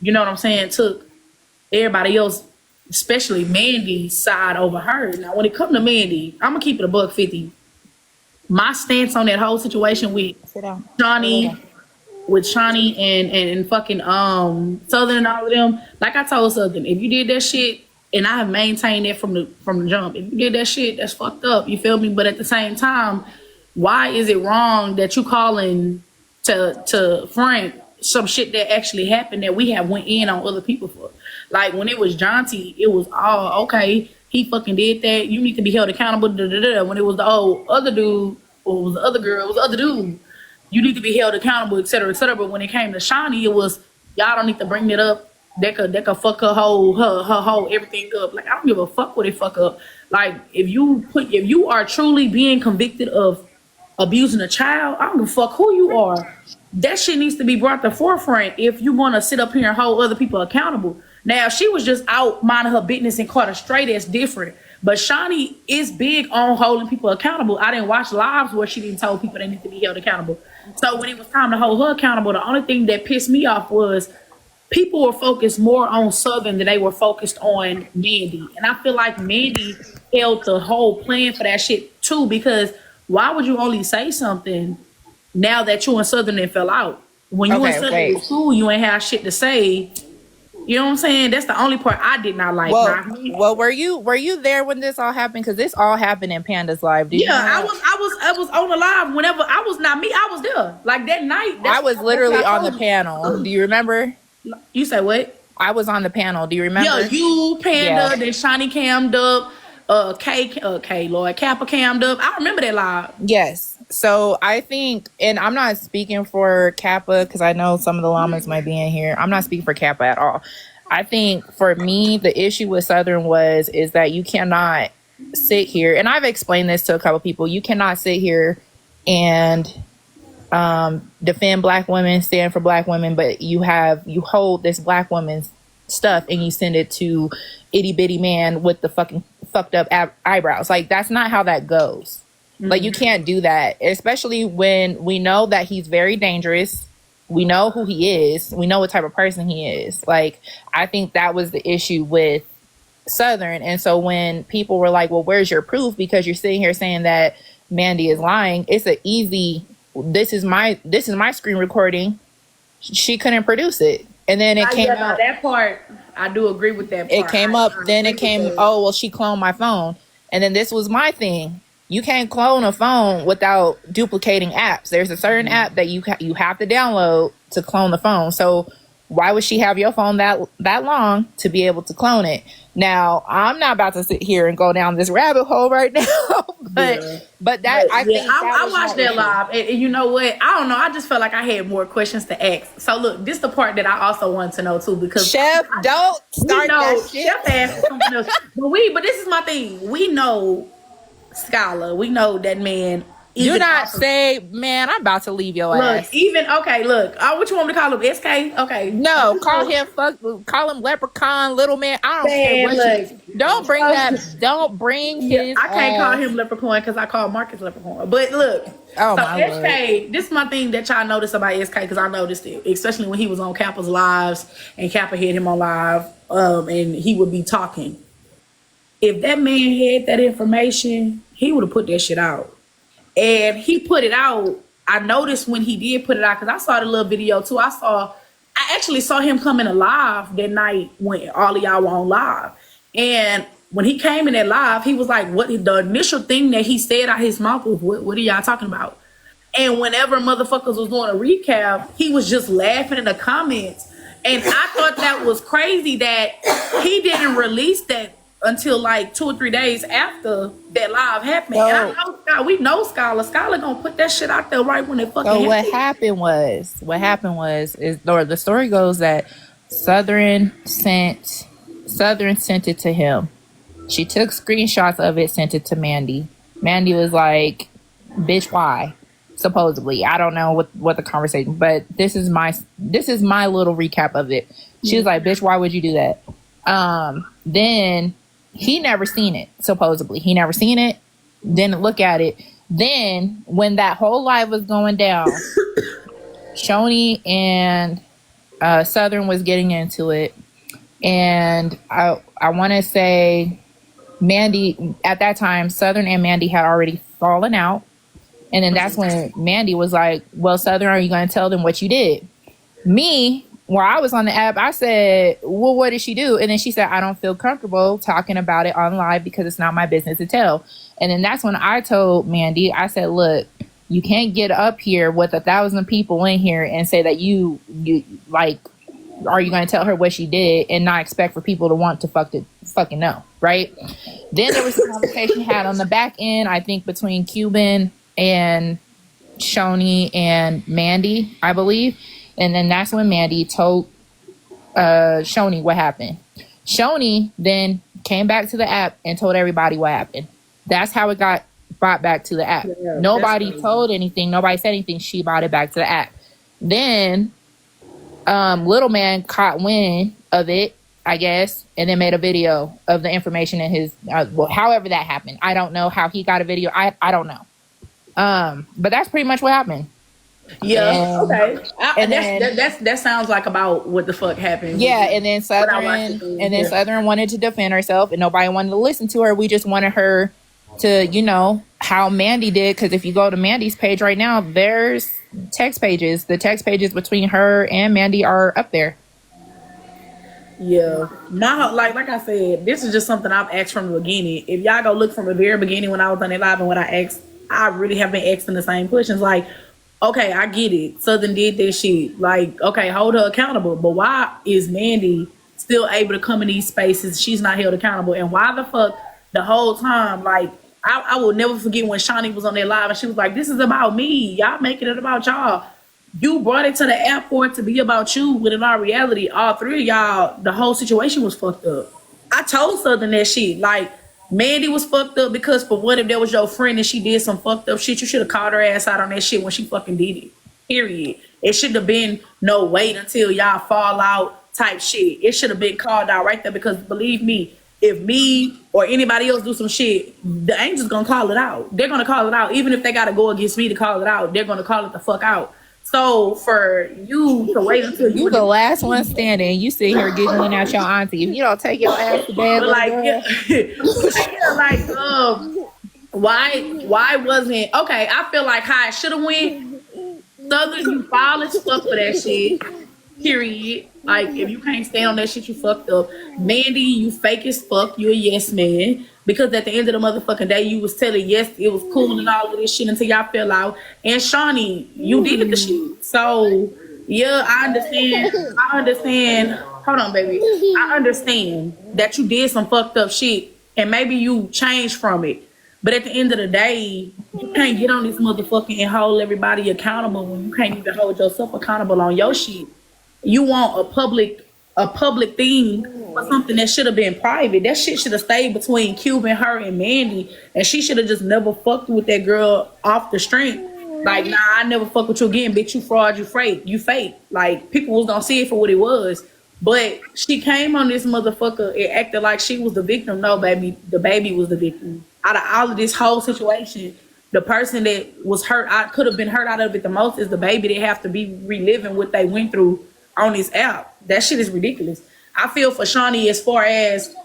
you know what I'm saying, took everybody else, especially Mandy's side over her. Now, when it comes to Mandy, I'm gonna keep it a buck 50. My stance on that whole situation with Sit down. Go lay Johnny, down. with Shonnie and fucking Southern and all of them, like I told Southern, if you did that shit, and I have maintained that from the jump, if you did that shit, that's fucked up. You feel me? But at the same time, why is it wrong that you calling to Frank some shit that actually happened that we have went in on other people for? Like when it was Jonty, it was all okay. He fucking did that. You need to be held accountable. Da, da, da. When it was the old other dude, or it was the other girl, it was the other dude. You need to be held accountable, et cetera, et cetera. But when it came to Shonnie, it was y'all don't need to bring it up. That could fuck her whole everything up. Like I don't give a fuck what it fuck up. Like if you are truly being convicted of abusing a child, I don't give a fuck who you are. That shit needs to be brought to the forefront if you want to sit up here and hold other people accountable. Now, she was just out minding her business and caught a straight, that's different. But Shonnie is big on holding people accountable. I didn't watch lives where she didn't tell people they need to be held accountable. So when it was time to hold her accountable, the only thing that pissed me off was people were focused more on Southern than they were focused on Mandy. And I feel like Mandy held the whole plan for that shit too, because why would you only say something now that you and Southern then fell out? When you and Southern was cool, you ain't have shit to say. You know what I'm saying? That's the only part I did not like. Well, were you there when this all happened? Because this all happened in Panda's live. Did I was on the live whenever I was not me. I was there like that night. I was literally on the panel. Do you remember? You say what? I was on the panel. Do you remember? Yeah, you Panda, then Shonnie cammed up, Lloyd Kappa cammed up. I remember that live. Yes. So I think, and I'm not speaking for Kappa because I know some of the llamas might be in here. I'm not speaking for Kappa at all. I think for me, the issue with Southern is that you cannot sit here, and I've explained this to a couple people. You cannot sit here and defend Black women, stand for Black women, but you hold this Black woman's stuff and you send it to itty bitty man with the fucking fucked up eyebrows. Like that's not how that goes. Like you can't do that, especially when we know that he's very dangerous. We know who he is. We know what type of person he is. Like, I think that was the issue with Southern. And so when people were like, well, where's your proof? Because you're sitting here saying that Mandy is lying. It's an easy, this is my screen recording. She couldn't produce it. And then it came out. That part, I do agree with that part. It came up, then it came, oh, well, she cloned my phone. And then this was my thing. You can't clone a phone without duplicating apps. There's a certain app that you have to download to clone the phone. So why would she have your phone that long to be able to clone it? Now, I'm not about to sit here and go down this rabbit hole right now, but I watched that live, and you know what? I don't know. I just felt like I had more questions to ask. So look, this is the part that I also wanted to know too, because Chef, don't start that shit. Chef asked something else, but this is my thing. We know Scholar. We know that man. Do not say, man, I'm about to leave your ass. What you want me to call him? SK? Okay. No, call him leprechaun, little man. I don't care what don't bring that. Don't bring his I can't call him leprechaun because I call Marcus leprechaun. But look, SK, this is my thing that y'all noticed about SK, because I noticed it, especially when he was on Kappa's lives and Kappa had him on live, and he would be talking. If that man had that information, he would have put that shit out. And he put it out. I noticed when he did put it out, because I saw the little video too. I actually saw him coming alive that night when all of y'all were on live. And when he came in that live, he was like, what the initial thing that he said out his mouth was, what are y'all talking about? And whenever motherfuckers was doing a recap, he was just laughing in the comments. And I thought that was crazy that he didn't release that until like 2 or 3 days after that live happened. And I know we know Scholar gonna put that shit out there right when it fucking happened. What happened was the story goes that Southern sent it to him. She took screenshots of it, sent it to Mandy. Mandy was like, bitch, why? Supposedly. I don't know what the conversation, but this is my little recap of it. She was like, bitch, why would you do that? Then he never seen it, supposedly. He never seen it, didn't look at it. Then, when that whole live was going down, Shonnie and Southern was getting into it, and I want to say Mandy at that time, Southern and Mandy had already fallen out, and then that's when Mandy was like, "Well, Southern, are you going to tell them what you did?" Me, where I was on the app, I said, "Well, what did she do?" And then she said, "I don't feel comfortable talking about it on live because it's not my business to tell." And then that's when I told Mandy, I said, "Look, you can't get up here with 1,000 people in here and say that you like, are you going to tell her what she did and not expect for people to want to fucking know, right?" Then there was a conversation had on the back end, I think between Cuban and Shonnie and Mandy, I believe. And then that's when Mandy told Shonnie what happened. Shonnie then came back to the app and told everybody what happened. That's how it got brought back to the app. Yeah, nobody told anything. Nobody said anything. She brought it back to the app. Then Little Man caught wind of it, I guess, and then made a video of the information in his, well, however that happened. I don't know how he got a video. I don't know. But that's pretty much what happened. Yeah. Okay. That sounds like about what the fuck happened. Yeah. And then Southern wanted to defend herself, and nobody wanted to listen to her. We just wanted her to, you know, how Mandy did. Because if you go to Mandy's page right now, there's text pages. The text pages between her and Mandy are up there. Yeah. Now, like I said, this is just something I've asked from the beginning. If y'all go look from the very beginning when I was on it live and when I asked, I really have been asking the same questions. Like, okay, I get it. Southern did this shit. Like, okay, hold her accountable. But why is Mandy still able to come in these spaces? She's not held accountable. And why the fuck the whole time? Like, I will never forget when Shonnie was on there live and she was like, "This is about me. Y'all making it about y'all. You brought it to the app for it to be about you." When in our reality, all three of y'all, the whole situation was fucked up. I told Southern that shit. Like, Mandy was fucked up because for what if there was your friend and she did some fucked up shit, you should have called her ass out on that shit when she fucking did it. Period. It shouldn't have been no wait until y'all fall out type shit. It should have been called out right there because believe me, if me or anybody else do some shit, the angels gonna call it out. They're gonna call it out. Even if they gotta go against me to call it out, they're gonna call it the fuck out. So for you to wait until you the last one standing, you sit here giggling at your auntie. If you don't take your ass to bed, why wasn't okay? I feel like how it should have went. Southern, you foul as fuck for that shit. Period. Like, if you can't stand on that shit, you fucked up. Mandy, you fake as fuck. You a yes man. Because at the end of the motherfucking day, you was telling yes, it was cool and all of this shit until y'all fell out. And Shonnie, you did the shit. So, yeah, I understand. Hold on, baby. I understand that you did some fucked up shit and maybe you changed from it. But at the end of the day, you can't get on this motherfucking and hold everybody accountable when you can't even hold yourself accountable on your shit. You want a public thing for something that should have been private. That shit should have stayed between Cuban, her, and Mandy, and she should have just never fucked with that girl off the strength. Like, nah, I never fuck with you again, bitch. You fraud, you fake. Like, people was gonna see it for what it was. But she came on this motherfucker and acted like she was the victim. No, baby, the baby was the victim. Out of all of this whole situation, the person that was hurt, I could have been hurt out of it the most is the baby. They have to be reliving what they went through on this app. That shit is ridiculous. I feel for Shonnie as far as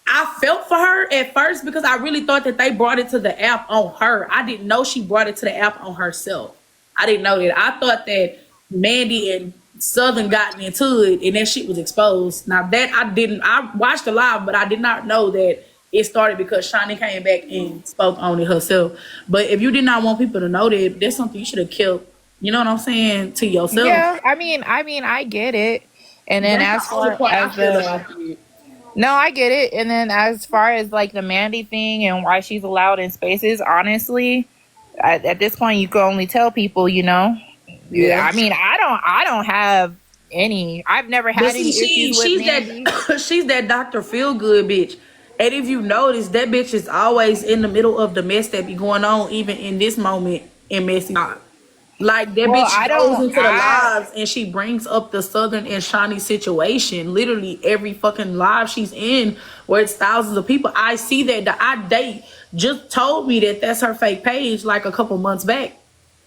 I felt for her at first because I really thought that they brought it to the app on her. I didn't know she brought it to the app on herself. I didn't know that. I thought that Mandy and Southern got into it and that shit was exposed. Now that I watched the live, but I did not know that it started because Shonnie came back and spoke on it herself. But if you did not want people to know that, that's something you should have kept, you know what I'm saying, to yourself. Yeah, I mean, I get it. And then as far as no, I get it. And then as far as like the Mandy thing and why she's allowed in spaces, honestly, at this point, you can only tell people, you know. Yeah, I mean, I don't have any. I've never had any issues with Mandy. She's that Dr. Feelgood bitch. And if you notice, that bitch is always in the middle of the mess that be going on, even in this moment in Messy. Like, that bitch goes into the lives and she brings up the Southern and Shonnie situation. Literally every fucking live she's in where it's thousands of people. I see that. They just told me that that's her fake page like a couple months back.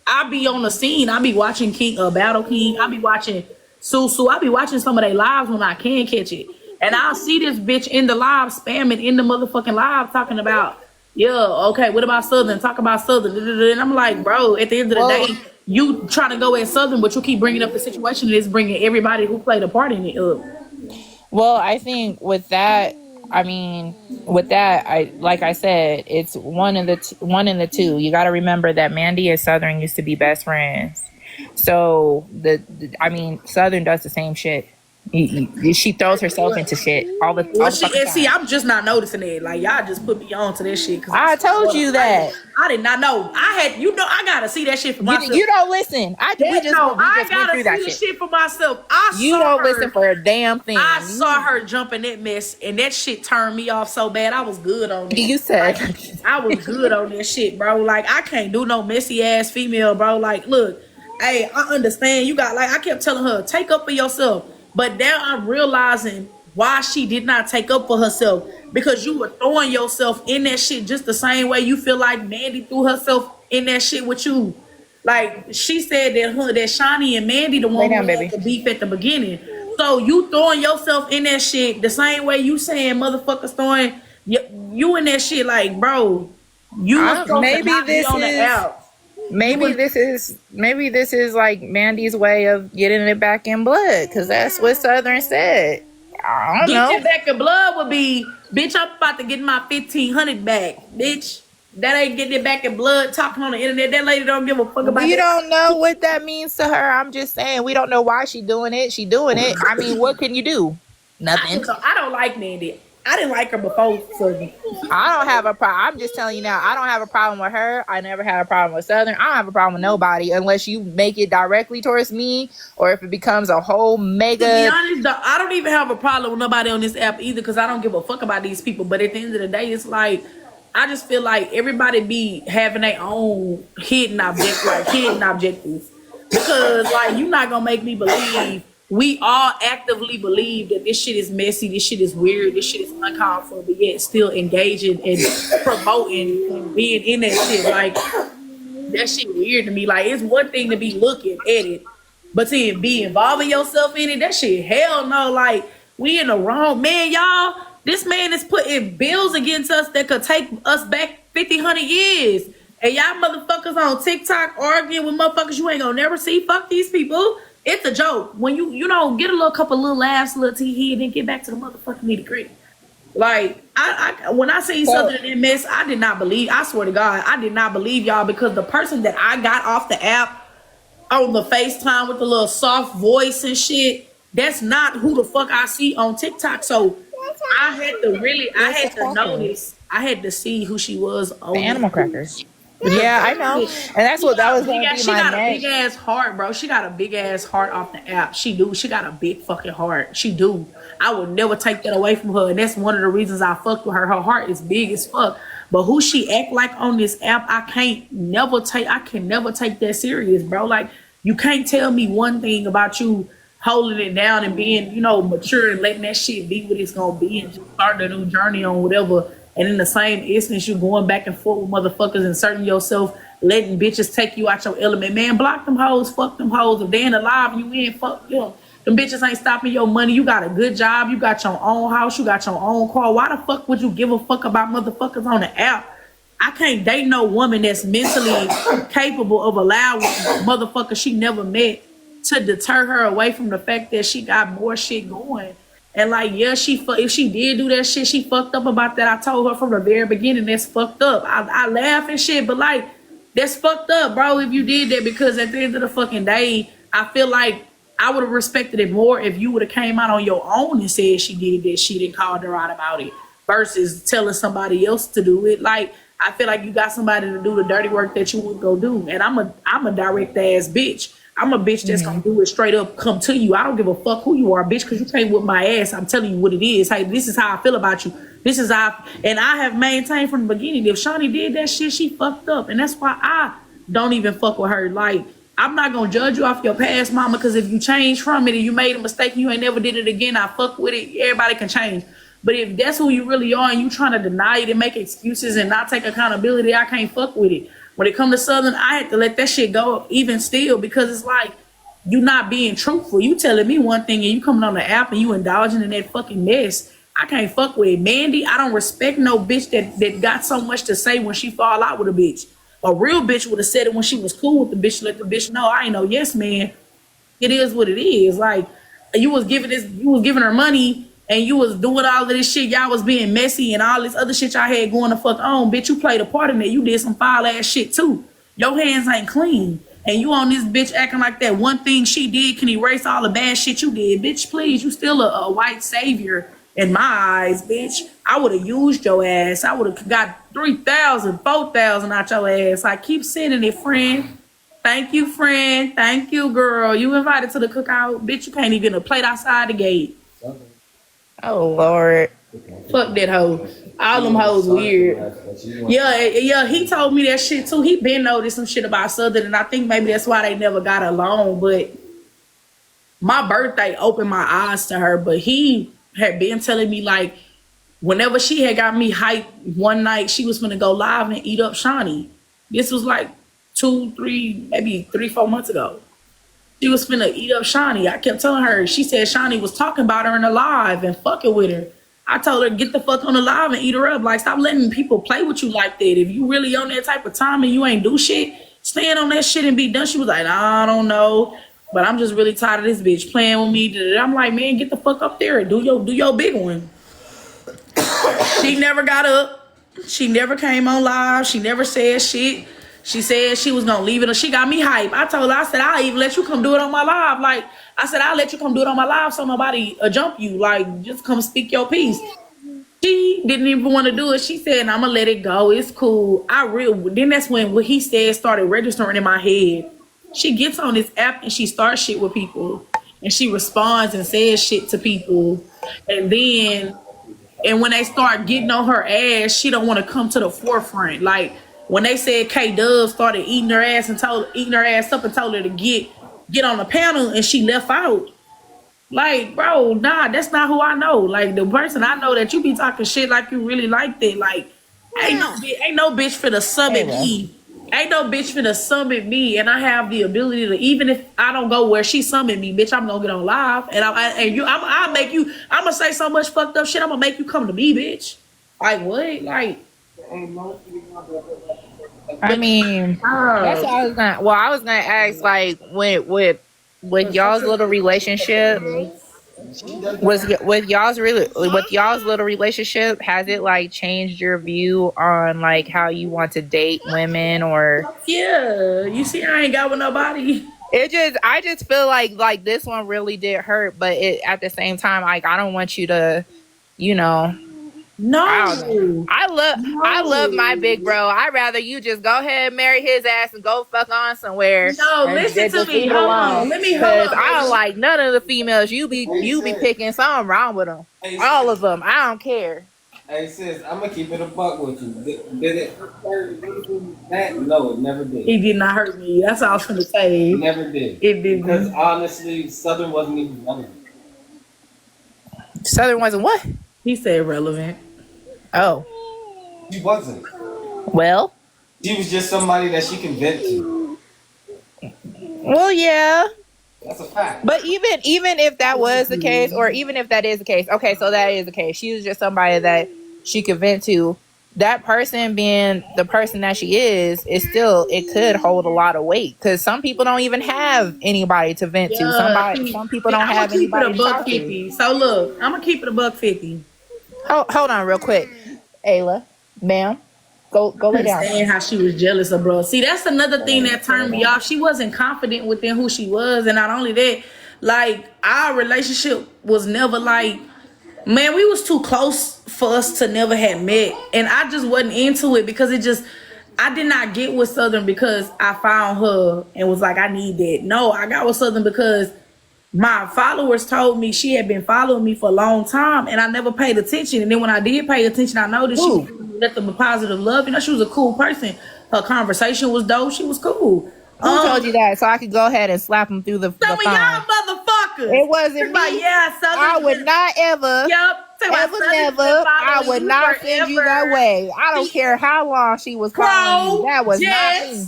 I be on the scene. I be watching Battle King. I be watching So I be watching some of their lives when I can catch it. And I'll see this bitch in the live spamming in the motherfucking live talking about, yeah, okay, what about Southern? Talk about Southern. And I'm like, bro, at the end of the Well, day, you trying to go at Southern, but you keep bringing up the situation that is bringing everybody who played a part in it up. well, I think with that, I mean, with that, I like I said, it's one in the one in the two. You got to remember that Mandy and Southern used to be best friends. So I mean, Southern does the same shit. She throws herself into shit Well, all the fucking and see, time. I'm just not noticing it. Like y'all just put me on to this shit because I told you that. I did not know. I gotta see that shit for myself. You don't listen. We just went gotta through that see the shit. shit for myself. I You saw don't her. listen for a damn thing. I saw her jump in that mess, and that shit turned me off so bad. I was good on it. You said I was good on that shit, bro. Like I can't do no messy ass female, bro. Like, look, hey, I understand you got like I kept telling her, take up for yourself. But now I'm realizing why she did not take up for herself. Because you were throwing yourself in that shit just the same way you feel like Mandy threw herself in that shit with you. Like she said that Shonnie and Mandy the one who had the beef at the beginning. So you throwing yourself in that shit the same way you saying motherfuckers throwing you in that shit. Like, bro, you was supposed to not be on the out. Maybe this is like Mandy's way of getting it back in blood, because that's what Southern said. I don't know. Getting it back in blood would be, bitch, I'm about to get my 1,500 back, bitch. That ain't getting it back in blood. Talking on the internet, that lady don't give a fuck about. You don't know what that means to her. I'm just saying, we don't know why she doing it. She doing it. I mean, what can you do? Nothing. I don't like Mandy. I didn't like her before. Southern. I don't have a problem. I'm just telling you now. I don't have a problem with her. I never had a problem with Southern. I don't have a problem with nobody unless you make it directly towards me, or if it becomes a whole mega. To be honest, I don't even have a problem with nobody on this app either, because I don't give a fuck about these people. But at the end of the day, it's like I just feel like everybody be having their own hidden objectives. Because like you're not gonna make me believe. We all actively believe that this shit is messy, this shit is weird, this shit is uncalled for, but yet still engaging and promoting and being in that shit. Like, that shit weird to me. Like, it's one thing to be looking at it, but to be involving yourself in it, that shit, hell no. Like, we in the wrong, man, y'all. This man is putting bills against us that could take us back 50, 100 years. And y'all motherfuckers on TikTok arguing with motherfuckers you ain't gonna never see. Fuck these people. It's a joke. When you know, get a little couple little laughs, little tee, and then get back to the motherfucking nitty gritty. Like, I when I seen something in that mess, I did not believe. I swear to God, I did not believe y'all, because the person that I got off the app on the FaceTime with the little soft voice and shit, that's not who the fuck I see on TikTok. So I had to notice, I had to see who she was on the animal crackers. Yeah, I know. And that's what that was going to be my next. She got a big ass heart, bro. She got a big ass heart off the app. She do. She got a big fucking heart. She do. I would never take that away from her. And that's one of the reasons I fucked with her. Her heart is big as fuck. But who she act like on this app, I can never take that serious, bro. Like, you can't tell me one thing about you holding it down and being, mature and letting that shit be what it's going to be and just starting a new journey on whatever. And in the same instance, you going back and forth with motherfuckers, inserting yourself, letting bitches take you out your element. Man, block them hoes, fuck them hoes. If they ain't alive, you in, fuck them. Them bitches ain't stopping your money. You got a good job. You got your own house. You got your own car. Why the fuck would you give a fuck about motherfuckers on the app? I can't date no woman that's mentally capable of allowing motherfuckers she never met to deter her away from the fact that she got more shit going. And like, yeah, if she did do that shit, she fucked up about that. I told her from the very beginning, that's fucked up. I laugh and shit, but like, that's fucked up, bro, if you did that, because at the end of the fucking day, I feel like I would have respected it more if you would have came out on your own and said she did that shit and called her out about it, versus telling somebody else to do it. Like, I feel like you got somebody to do the dirty work that you would go do. And I'm a direct ass bitch. I'm a bitch that's gonna do it straight up, come to you. I don't give a fuck who you are, bitch, because you can't whip my ass. I'm telling you what it is. Hey, this is how I feel about you. And I have maintained from the beginning, if Shonnie did that shit, she fucked up. And that's why I don't even fuck with her. Like, I'm not gonna judge you off your past, mama, because if you change from it and you made a mistake and you ain't never did it again, I fuck with it. Everybody can change. But if that's who you really are and you trying to deny it and make excuses and not take accountability, I can't fuck with it. When it come to Southern, I had to let that shit go even still, because it's like, you not being truthful. You telling me one thing and you coming on the app and you indulging in that fucking mess. I can't fuck with it. Mandy, I don't respect no bitch that got so much to say when she fall out with a bitch. A real bitch would have said it when she was cool with the bitch. Let the bitch know I ain't no yes man. It is what it is. Like you was giving her money and you was doing all of this shit. Y'all was being messy and all this other shit y'all had going the fuck on. Bitch, you played a part in it. You did some foul ass shit too. Your hands ain't clean. And you on this bitch acting like that one thing she did can erase all the bad shit you did. Bitch, please, you still a white savior in my eyes, bitch. I would have used your ass. I would have got 3,000, 4,000 out your ass. I keep sending it, friend. Thank you, friend. Thank you, girl. You invited to the cookout. Bitch, you can't even get a plate outside the gate. Oh Lord. Fuck that hoe. All them hoes weird. Yeah, he told me that shit too. He been noticed some shit about Southern, and I think maybe that's why they never got along. But my birthday opened my eyes to her. But he had been telling me like whenever she had got me hyped one night, she was gonna go live and eat up Shonnie. This was like 2, 3, maybe 3, 4 months ago. She was finna eat up Shonnie. I kept telling her, she said Shonnie was talking about her in the live and fucking with her. I told her, get the fuck on the live and eat her up. Like, stop letting people play with you like that. If you really on that type of time and you ain't do shit, stand on that shit and be done. She was like, I don't know. But I'm just really tired of this bitch playing with me. I'm like, man, get the fuck up there and do your big one. She never got up. She never came on live. She never said shit. She said she was gonna leave it. She got me hype. I told her, I said, I'll even let you come do it on my live. Like, I said, I'll let you come do it on my live so nobody jump you. Like, just come speak your piece. She didn't even want to do it. She said, I'm gonna let it go. It's cool. Then that's when what he said started registering in my head. She gets on this app and she starts shit with people. And she responds and says shit to people. And when they start getting on her ass, she don't want to come to the forefront. Like, when they said K Dub started eating her ass up and told her to get on the panel and she left out. Like, bro, nah, that's not who I know. Like, the person I know that you be talking shit like you really like that. Like, ain't no bitch for the summit me. Ain't no bitch for the summit me, and I have the ability to, even if I don't go where she summoned me, bitch, I'm gonna get on live and I'll make you. I'm gonna say so much fucked up shit. I'm gonna make you come to me, bitch. Like what? Like. I mean, that's what I was gonna. Well, I was gonna ask, like, with y'all's little relationship, with y'all's little relationship, has it like changed your view on like how you want to date women or? Yeah, you see, I ain't got with nobody. I just feel like this one really did hurt, but at the same time, like I don't want you to, you know. No, I love my big bro. I'd rather you just go ahead and marry his ass and go fuck on somewhere. No, listen to me. Hold on. Because I don't like none of the females. You be picking something wrong with them. All of them. I don't care. Hey sis, I'm gonna keep it a buck with you. Did it hurt that? No, it never did. It did not hurt me. That's all I was gonna say. It never did. It didn't. Because honestly, Southern wasn't even relevant. Southern wasn't what? He said relevant. Oh. She wasn't. Well? She was just somebody that she can vent to. Well, yeah. That's a fact. But even if that was the case, or even if that is the case, okay, so that is the case. She was just somebody that she could vent to. That person being the person that she is still, it could hold a lot of weight. Because some people don't even have anybody to vent to. Some people don't have anybody to talk to. So look, I'm going to keep it $150. Hold on real quick. Ayla, ma'am, go lay down. Saying how she was jealous of bro. See, that's another thing that turned me off. She wasn't confident within who she was. And not only that, like, our relationship was never like, man, we was too close for us to never have met. And I just wasn't into it because I did not get with Southern because I found her and was like, I need that. No, I got with Southern because my followers told me she had been following me for a long time and I never paid attention. And then when I did pay attention, I noticed she let them a positive love. You know, she was a cool person. Her conversation was dope. She was cool. Who told you that? So I could go ahead and slap him through the phone. Some of y'all motherfuckers. It wasn't me. Yeah, I would not ever. Ever never. I would not send you that way. I don't care how long she was calling you. That was not me.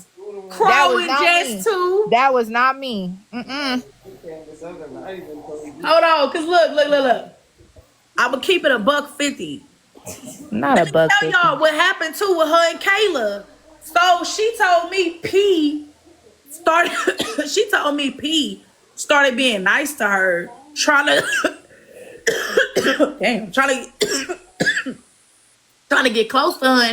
That Crow was and not Jess me. too. That was not me. Mm-mm. Hold on, cause look. I'ma keep it a $1.50. Not Let a me buck tell 50. y'all what happened too with her and Kayla. So she told me P started. She told me P started being nice to her, trying to damn, trying to get close to her.